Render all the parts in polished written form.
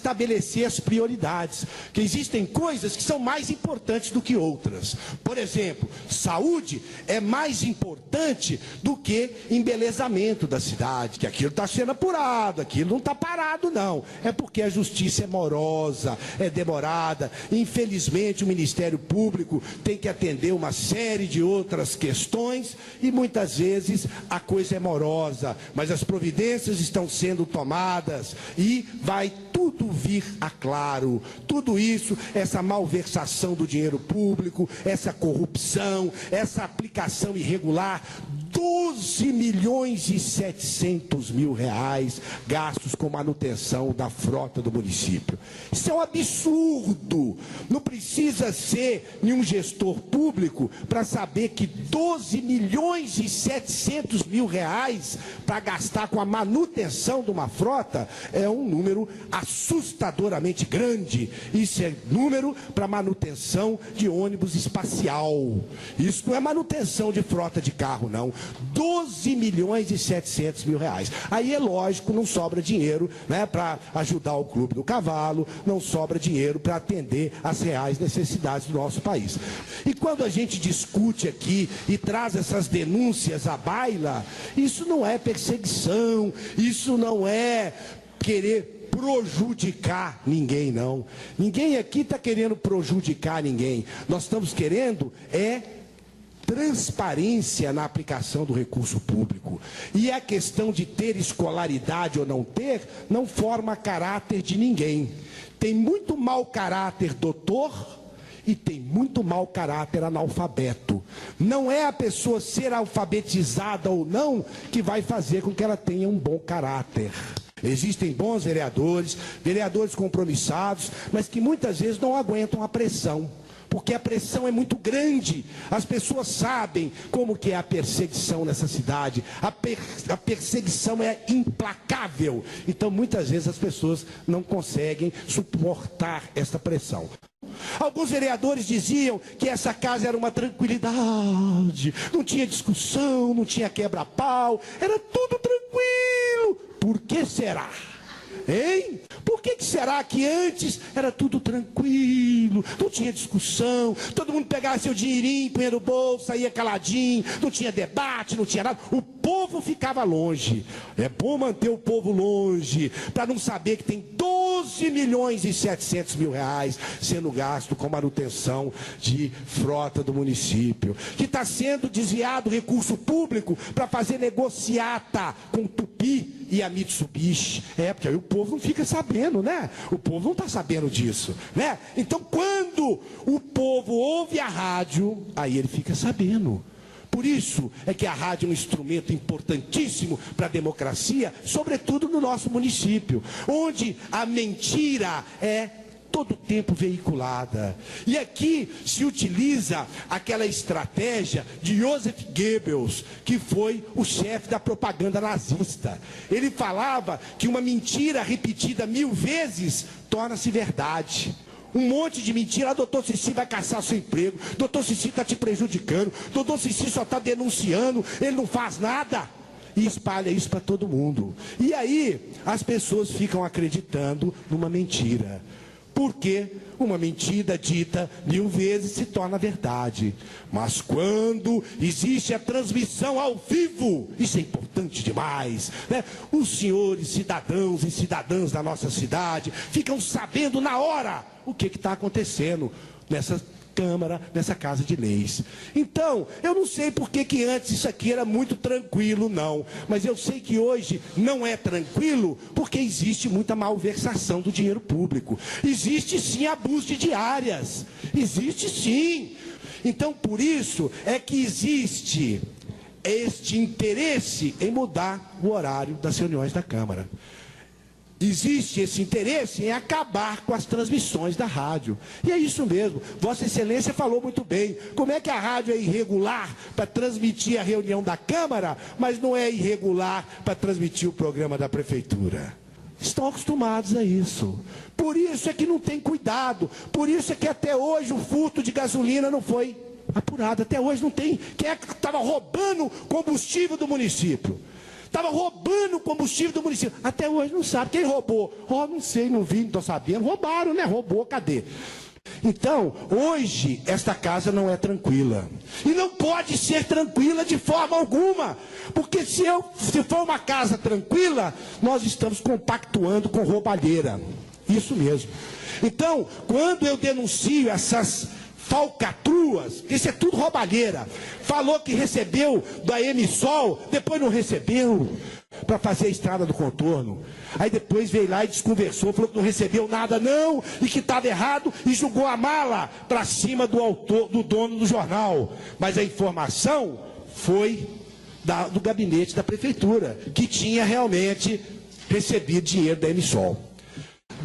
estabelecer as prioridades, que existem coisas que são mais importantes do que outras. Por exemplo, saúde é mais importante do que embelezamento da cidade, que aquilo está sendo apurado, aquilo não está parado não, é porque a justiça é morosa, é demorada, infelizmente o Ministério Público tem que atender uma série de outras questões e muitas vezes a coisa é morosa, mas as providências estão sendo tomadas e vai tudo vir a claro. Tudo isso, essa malversação do dinheiro público, essa corrupção, essa aplicação irregular, 12.700.000 gastos com manutenção da frota do município. Isso é um absurdo. Não precisa ser nenhum gestor público para saber que 12.700.000 para gastar com a manutenção de uma frota é um número assustadoramente grande. Isso é número para manutenção de ônibus espacial. Isso não é manutenção de frota de carro, não. 12.700.000. Aí é lógico, não sobra dinheiro, né, para ajudar o Clube do Cavalo, não sobra dinheiro para atender às reais necessidades do nosso país. E quando a gente discute aqui e traz essas denúncias à baila, isso não é perseguição, isso não é querer prejudicar ninguém, não. Ninguém aqui está querendo prejudicar ninguém. Nós estamos querendo transparência na aplicação do recurso público. E a questão de ter escolaridade ou não ter, não forma caráter de ninguém. Tem muito mau caráter doutor e tem muito mau caráter analfabeto. Não é a pessoa ser alfabetizada ou não que vai fazer com que ela tenha um bom caráter. Existem bons vereadores, vereadores compromissados, mas que muitas vezes não aguentam a pressão. Porque a pressão é muito grande, as pessoas sabem como que é a perseguição nessa cidade, a perseguição é implacável, então muitas vezes as pessoas não conseguem suportar essa pressão. Alguns vereadores diziam que essa casa era uma tranquilidade, não tinha discussão, não tinha quebra-pau, era tudo tranquilo. Por que será? Hein? Por que será que antes era tudo tranquilo, não tinha discussão, todo mundo pegava seu dinheirinho, punha no bolso, saía caladinho, não tinha debate, não tinha nada, o povo ficava longe. É bom manter o povo longe, para não saber que tem 12.700.000 sendo gasto com manutenção de frota do município, que está sendo desviado recurso público para fazer negociata com Tupi e a Mitsubishi. Porque aí o povo não fica sabendo, né? O povo não está sabendo disso, né? Então, quando o povo ouve a rádio, aí ele fica sabendo. Por isso é que a rádio é um instrumento importantíssimo para a democracia, sobretudo no nosso município, onde a mentira é todo o tempo veiculada. E aqui se utiliza aquela estratégia de Joseph Goebbels, que foi o chefe da propaganda nazista. Ele falava que uma mentira repetida 1000 vezes torna-se verdade. Um monte de mentira, doutor Cici vai caçar seu emprego, doutor Cici está te prejudicando, doutor Cici só está denunciando, ele não faz nada. E espalha isso para todo mundo. E aí as pessoas ficam acreditando numa mentira. Porque uma mentira dita 1000 vezes se torna verdade. Mas quando existe a transmissão ao vivo, isso é importante demais, né? Os senhores cidadãos e cidadãs da nossa cidade ficam sabendo na hora o que está acontecendo nessa Câmara, nessa Casa de Leis. Então, eu não sei por que antes isso aqui era muito tranquilo, não. Mas eu sei que hoje não é tranquilo porque existe muita malversação do dinheiro público. Existe sim abuso de diárias. Existe sim. Então, por isso é que existe este interesse em mudar o horário das reuniões da Câmara. Existe esse interesse em acabar com as transmissões da rádio. E é isso mesmo, Vossa Excelência falou muito bem. Como é que a rádio é irregular para transmitir a reunião da Câmara, mas não é irregular para transmitir o programa da Prefeitura? Estão acostumados a isso. Por isso é que não tem cuidado. Por isso é que até hoje o furto de gasolina não foi apurado. Até hoje não tem. Quem é que estava roubando combustível do município? Estava roubando o combustível do município. Até hoje não sabe. Quem roubou? Oh, não sei, não vi, não estou sabendo. Roubaram, né? Roubou, cadê? Então, hoje, esta casa não é tranquila. E não pode ser tranquila de forma alguma. Porque se for uma casa tranquila, nós estamos compactuando com roubalheira. Isso mesmo. Então, quando eu denuncio essas falcatruas, isso é tudo roubalheira. Falou que recebeu da Emisol, depois não recebeu para fazer a estrada do contorno. Aí depois veio lá e desconversou, falou que não recebeu nada não, e que estava errado, e jogou a mala para cima do autor, do dono do jornal. Mas a informação foi do gabinete da prefeitura, que tinha realmente recebido dinheiro da Emisol.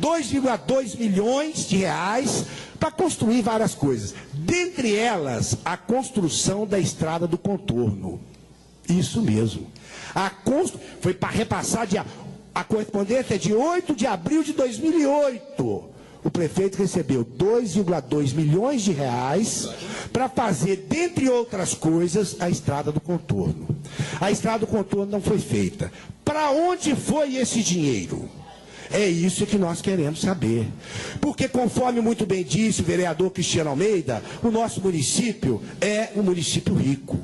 2,2 milhões de reais para construir várias coisas. Dentre elas, a construção da estrada do contorno. Isso mesmo. Foi para repassar a correspondência é de 8 de abril de 2008. O prefeito recebeu 2,2 milhões de reais para fazer, dentre outras coisas, a estrada do contorno. A estrada do contorno não foi feita. Para onde foi esse dinheiro? É isso que nós queremos saber. Porque, conforme muito bem disse o vereador Cristiano Almeida, o nosso município é um município rico.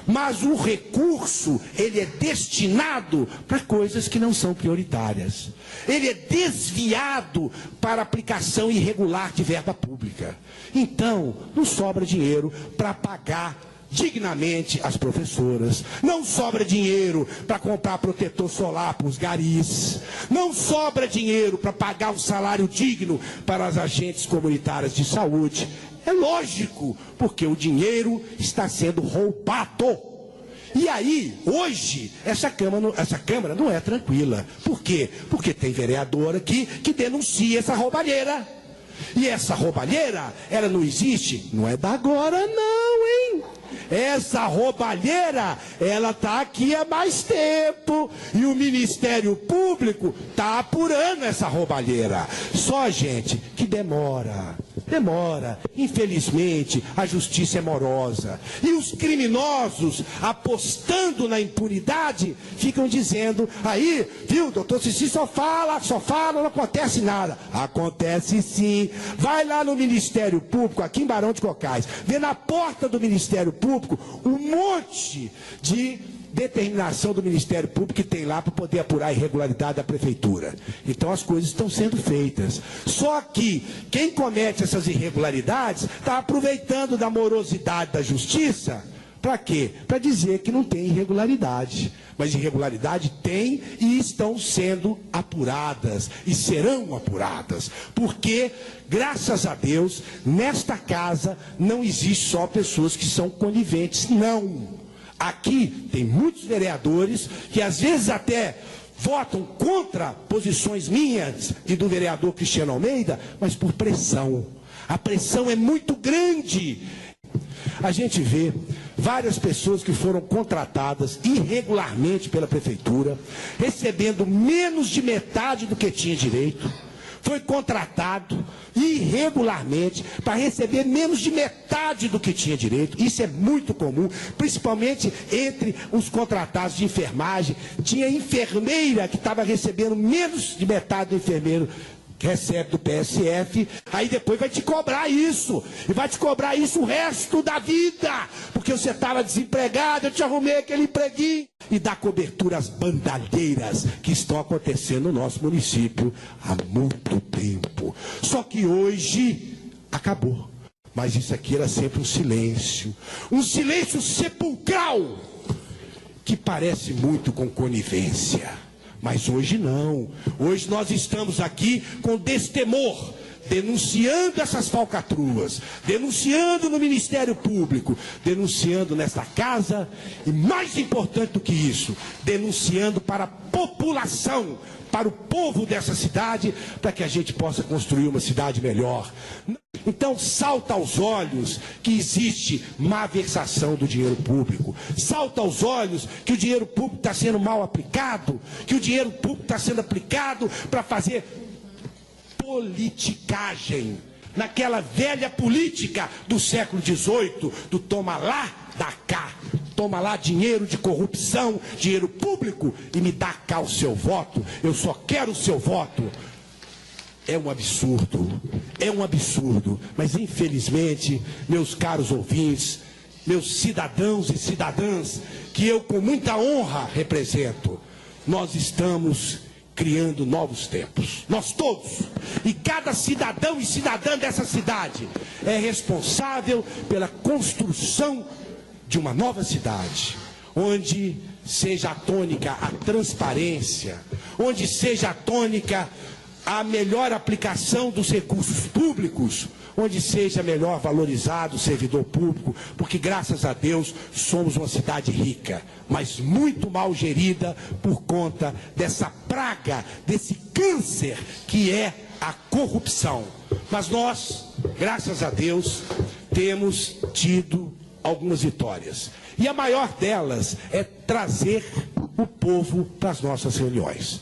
Mas o recurso, ele é destinado para coisas que não são prioritárias. Ele é desviado para aplicação irregular de verba pública. Então, não sobra dinheiro para pagar dignamente as professoras, não sobra dinheiro para comprar protetor solar para os garis, não sobra dinheiro para pagar um salário digno para as agentes comunitárias de saúde. É lógico, porque o dinheiro está sendo roubado. E aí, hoje, essa Câmara não é tranquila. Por quê? Porque tem vereador aqui que denuncia essa roubalheira. E essa roubalheira, ela não existe, não é da agora não, hein? Essa roubalheira, ela está aqui há mais tempo. E o Ministério Público está apurando essa roubalheira. Só, gente, que demora. Infelizmente, a justiça é morosa. E os criminosos, apostando na impunidade, ficam dizendo, aí, viu, doutor Cici só fala, não acontece nada. Acontece sim. Vai lá no Ministério Público, aqui em Barão de Cocais, vê na porta do Ministério Público um monte de determinação do Ministério Público que tem lá para poder apurar a irregularidade da prefeitura. Então as coisas estão sendo feitas. Só que quem comete essas irregularidades está aproveitando da morosidade da justiça. Para quê? Para dizer que não tem irregularidade. Mas irregularidade tem e estão sendo apuradas. E serão apuradas. Porque, graças a Deus, nesta casa não existe só pessoas que são coniventes. Não. Aqui tem muitos vereadores que às vezes até votam contra posições minhas e do vereador Cristiano Almeida, mas por pressão. A pressão é muito grande. A gente vê várias pessoas que foram contratadas irregularmente pela prefeitura, recebendo menos de metade do que tinha direito. Foi contratado irregularmente para receber menos de metade do que tinha direito. Isso é muito comum, principalmente entre os contratados de enfermagem. Tinha enfermeira que estava recebendo menos de metade do enfermeiro que recebe do PSF, aí depois vai te cobrar isso, e vai te cobrar isso o resto da vida, porque você estava desempregado, eu te arrumei aquele empreguinho, e dá cobertura às bandalheiras que estão acontecendo no nosso município há muito tempo. Só que hoje acabou, mas isso aqui era sempre um silêncio sepulcral, que parece muito com conivência. Mas hoje não. Hoje nós estamos aqui com destemor, denunciando essas falcatruas, denunciando no Ministério Público, denunciando nesta casa, e mais importante do que isso, denunciando para a população, para o povo dessa cidade, para que a gente possa construir uma cidade melhor. Então salta aos olhos que existe malversação do dinheiro público. Salta aos olhos que o dinheiro público está sendo mal aplicado, que o dinheiro público está sendo aplicado para fazer politicagem. Naquela velha política do século XVIII, do toma lá, dá cá. toma lá dinheiro de corrupção, dinheiro público, e me dá cá o seu voto, eu só quero o seu voto. É um absurdo, mas infelizmente, meus caros ouvintes, meus cidadãos e cidadãs, que eu com muita honra represento, nós estamos criando novos tempos, nós todos, e cada cidadão e cidadã dessa cidade é responsável pela construção de uma nova cidade, onde seja a tônica a transparência, onde seja a tônica a melhor aplicação dos recursos públicos, onde seja melhor valorizado o servidor público, porque graças a Deus somos uma cidade rica, mas muito mal gerida por conta dessa praga, desse câncer que é a corrupção. Mas nós, graças a Deus, temos tido algumas vitórias. E a maior delas é trazer o povo para as nossas reuniões.